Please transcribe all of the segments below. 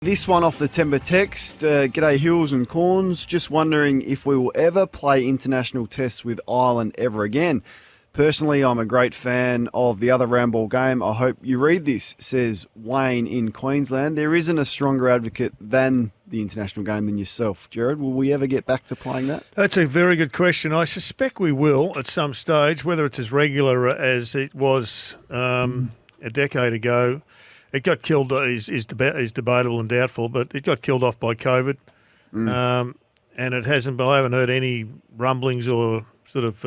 This one off the Timber text. G'day Hills and Corns. Just wondering if we will ever play international tests with Ireland ever again. Personally, I'm a great fan of the other round ball game. I hope you read this, says Wayne in Queensland. There isn't a stronger advocate than the international game than yourself. Gerard, will we ever get back to playing that? That's a very good question. I suspect we will at some stage, whether it's as regular as it was a decade ago. It got killed, is debatable and doubtful, but it got killed off by COVID. And it hasn't, I haven't heard any rumblings or sort of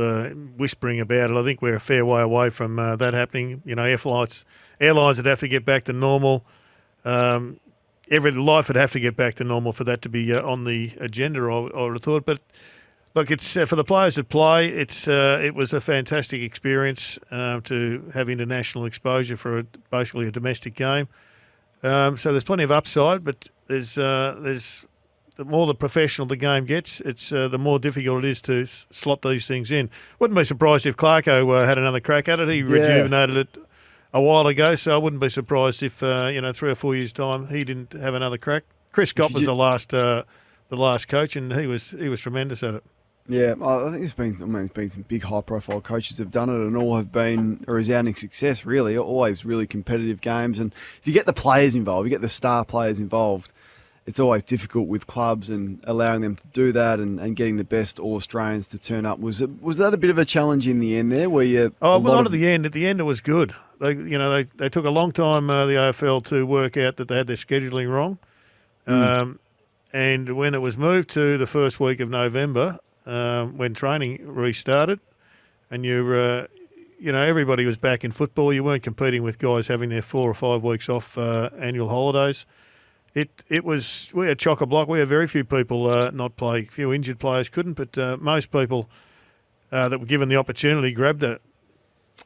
whispering about it. I think we're a fair way away from that happening. You know, airlines would have to get back to normal. Life would have to get back to normal for that to be on the agenda, I would have thought. But look, it's for the players that play. It was a fantastic experience to have international exposure for basically a domestic game. So there's plenty of upside, but there's the more the professional the game gets, it's the more difficult it is to slot these things in. Wouldn't be surprised if Clarko had another crack at it. He rejuvenated it a while ago, so I wouldn't be surprised if 3 or 4 years' time he didn't have another crack. Chris Scott was the last coach, and he was tremendous at it. Yeah, I think there's been some big high-profile coaches have done it, and all have been a resounding success. Really, always really competitive games, and if you get the players involved, you get the star players involved. It's always difficult with clubs and allowing them to do that and getting the best All-Australians to turn up. Was that a bit of a challenge in the end there? Not at the end. At the end, it was good. They took a long time, the AFL, to work out that they had their scheduling wrong. And when it was moved to the first week of November, when training restarted, and everybody was back in football, you weren't competing with guys having their 4 or 5 weeks off annual holidays. We had chock-a-block. We had very few people not play. A few injured players couldn't, but most people that were given the opportunity grabbed it.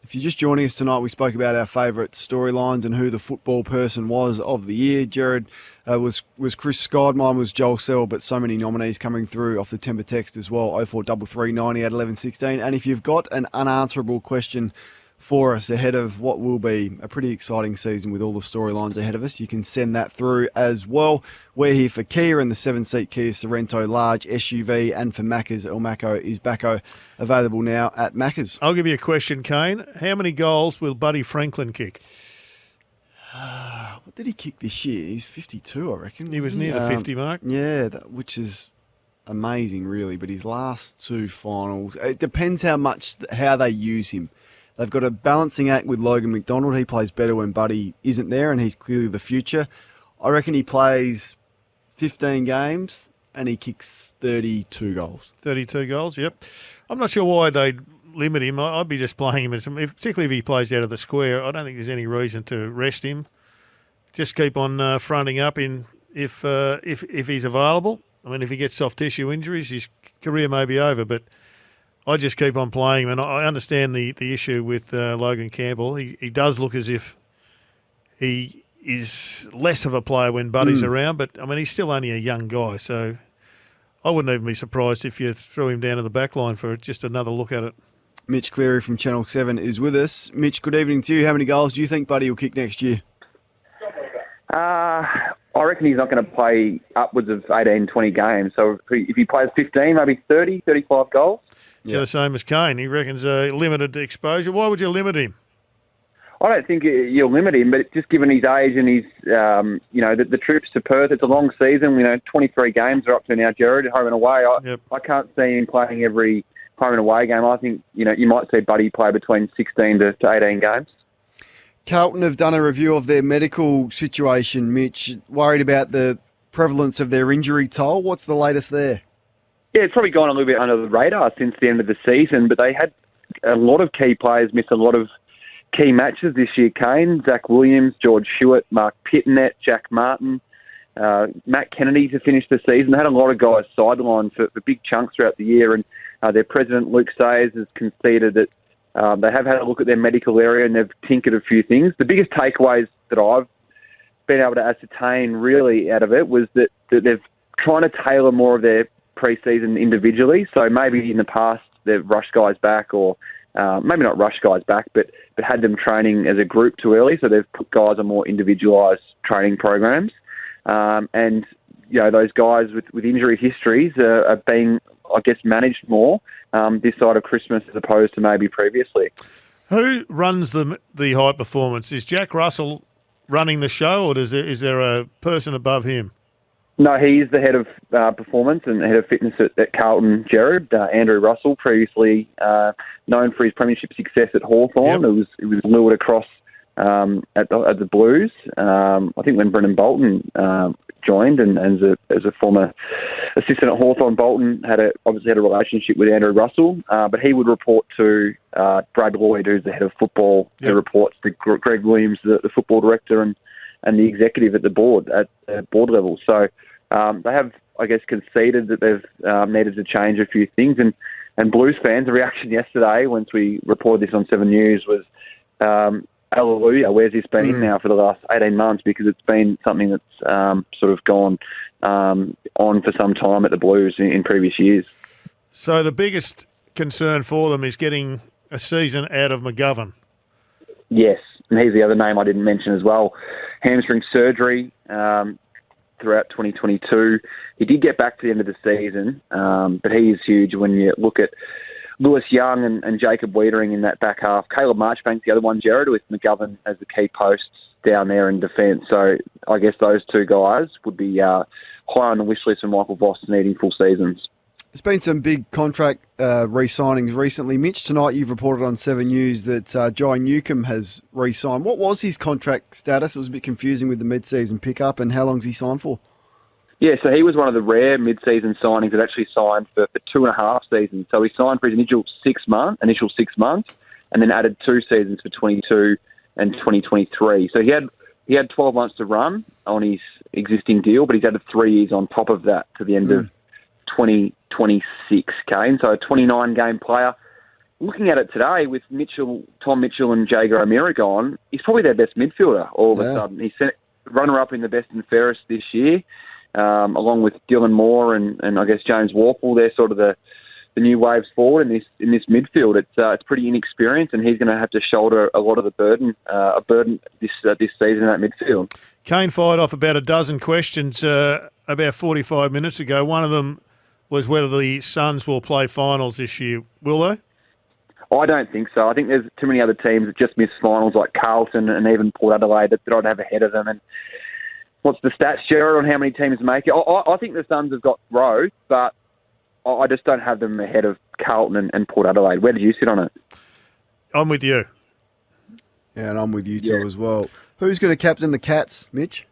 If you're just joining us tonight, we spoke about our favourite storylines and who the football person was of the year. Gerard was Chris Scott, mine was Joel Sell, but so many nominees coming through off the Timber text as well, 0433 90 at 1116. And if you've got an unanswerable question for us ahead of what will be a pretty exciting season with all the storylines ahead of us, you can send that through as well. We're here for Kia and the 7-seat Kia Sorrento large SUV, and for Macca's, El Maco is Bacco, available now at Macca's. I'll give you a question, Kane. How many goals will Buddy Franklin kick? What did he kick this year? He's 52, I reckon. He was near the 50 mark. Yeah, which is amazing, really. But his last 2 finals, it depends how they use him. They've got a balancing act with Logan McDonald. He plays better when Buddy isn't there, and he's clearly the future. I reckon he plays 15 games and he kicks 32 goals. 32 goals, yep. I'm not sure why they'd limit him. I'd be just playing him, particularly if he plays out of the square. I don't think there's any reason to rest him. Just keep on fronting up if he's available. I mean, if he gets soft tissue injuries, his career may be over, but I just keep on playing him, and I understand the issue with Logan Campbell. He does look as if he is less of a player when Buddy's around, but, I mean, he's still only a young guy, so I wouldn't even be surprised if you threw him down to the back line for just another look at it. Mitch Cleary from Channel 7 is with us. Mitch, good evening to you. How many goals do you think Buddy will kick next year? I reckon he's not going to play upwards of 18, 20 games. So if he plays 15, maybe 30, 35 goals. Yeah, the same as Kane. He reckons limited exposure. Why would you limit him? I don't think you'll limit him, but just given his age and his, the trips to Perth, it's a long season. 23 games are up to now, Gerard, home and away. I can't see him playing every home and away game. I think, you might see Buddy play between 16 to 18 games. Carlton have done a review of their medical situation, Mitch. Worried about the prevalence of their injury toll. What's the latest there? Yeah, it's probably gone a little bit under the radar since the end of the season, but they had a lot of key players miss a lot of key matches this year. Kane, Zach Williams, George Hewitt, Mark Pittonet, Jack Martin, Matt Kennedy to finish the season. They had a lot of guys sidelined for big chunks throughout the year, and their president, Luke Sayers, has conceded that they have had a look at their medical area and they've tinkered a few things. The biggest takeaways that I've been able to ascertain really out of it was that they're trying to tailor more of their pre-season individually. So maybe in the past they've rushed guys back, or maybe not rushed guys back, but had them training as a group too early. So they've put guys on more individualised training programs. and those guys with injury histories are being, I guess, managed more this side of Christmas as opposed to maybe previously. Who runs the high performance? Is Jack Russell running the show, or is there a person above him? No, he's the head of performance and head of fitness at Carlton, Gerard. Andrew Russell, previously known for his premiership success at Hawthorn. Yep. It was lured across at the Blues. I think when Brendan Bolton joined, and as a former assistant at Hawthorn, Bolton obviously had a relationship with Andrew Russell, but he would report to Brad Lloyd, who's the head of football, Yep. who reports to Greg Williams, the football director, and the executive at the board level. So they have, I guess, conceded that they've needed to change a few things. And Blues fans, the reaction yesterday, once we reported this on 7 News, was hallelujah, where's this been in now for the last 18 months? Because it's been something that's sort of gone on for some time at the Blues in previous years. So the biggest concern for them is getting a season out of McGovern. Yes, and he's the other name I didn't mention as well. Hamstring surgery throughout 2022. He did get back to the end of the season, but he is huge when you look at Lewis Young and Jacob Wiedering in that back half. Caleb Marchbank's the other one, Gerard, with McGovern as the key posts down there in defence. So I guess those two guys would be high on the wish list for Michael Voss needing full seasons. There's been some big contract re-signings recently. Mitch, tonight you've reported on 7 News that Jai Newcomb has re-signed. What was his contract status? It was a bit confusing with the mid-season pickup, and how long's he signed for? Yeah, so he was one of the rare mid-season signings that actually signed for 2.5 seasons. So he signed for his initial 6 months, and then added 2 seasons for 22 and 2023. So he had 12 months to run on his existing deal, but he's added 3 years on top of that to the end of 2026, Kane. So a 29-game player. Looking at it today with Tom Mitchell and Jager O'Meara gone, he's probably their best midfielder all of a sudden. He's runner-up in the best and fairest this year, along with Dylan Moore and I guess James Warple. They're sort of the new waves forward in this midfield. It's pretty inexperienced, and he's going to have to shoulder a lot of the burden this season in that midfield. Kane fired off about a dozen questions about 45 minutes ago. One of them was whether the Suns will play finals this year. Will they? I don't think so. I think there's too many other teams that just miss finals, like Carlton and even Port Adelaide, that I'd have ahead of them. And what's the stats, Gerard, on how many teams make it? I think the Suns have got growth, but I just don't have them ahead of Carlton and Port Adelaide. Where did you sit on it? I'm with you. Yeah, and I'm with you too as well. Who's going to captain the Cats, Mitch?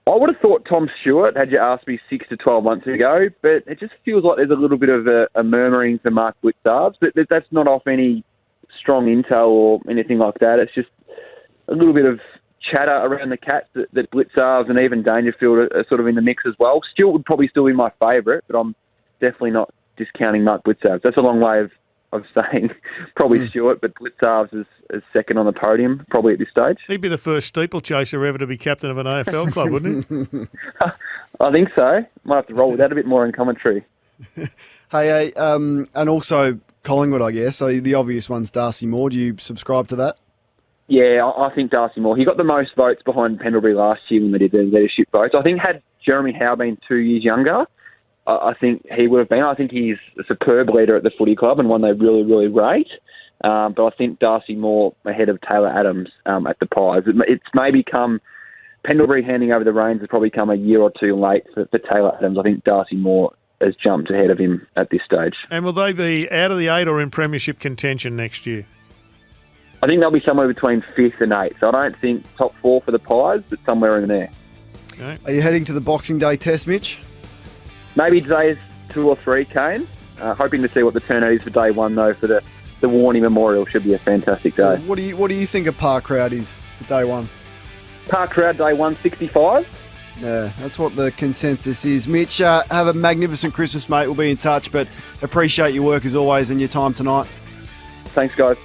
I would have thought Tom Stewart, had you asked me 6 to 12 months ago, but it just feels like there's a little bit of a murmuring for Mark Blitzarves. But that's not off any strong intel or anything like that. It's just a little bit of chatter around the Cats that Blitzarves and even Dangerfield are sort of in the mix as well. Stewart would probably still be my favourite, but I'm definitely not discounting Mark Blitzarves. That's a long way of saying probably Stewart, but Blitzarves is second on the podium probably at this stage. He'd be the first steeplechaser ever to be captain of an AFL club, wouldn't he? I think so. Might have to roll with that a bit more in commentary. Hey, and also Collingwood, I guess. So the obvious one's Darcy Moore. Do you subscribe to that? Yeah, I think Darcy Moore. He got the most votes behind Pendlebury last year when they did their leadership votes. I think had Jeremy Howe been 2 years younger, I think he would have been. I think he's a superb leader at the footy club and one they really, really rate. But I think Darcy Moore ahead of Taylor Adams at the Pies. It's maybe come Pendlebury handing over the reins has probably come a year or two late for Taylor Adams. I think Darcy Moore has jumped ahead of him at this stage. And will they be out of the 8 or in premiership contention next year? I think they'll be somewhere between 5th and 8th. So I don't think top 4 for the Pies, but somewhere in there. Okay. Are you heading to the Boxing Day test, Mitch? Maybe today's 2 or 3, Kane. Hoping to see what the turnout is for day 1, though, for the Warney Memorial. Should be a fantastic day. What do you think a park crowd is for day 1? Park crowd day 1, 65. Yeah, that's what the consensus is. Mitch, have a magnificent Christmas, mate. We'll be in touch, but appreciate your work as always and your time tonight. Thanks, guys.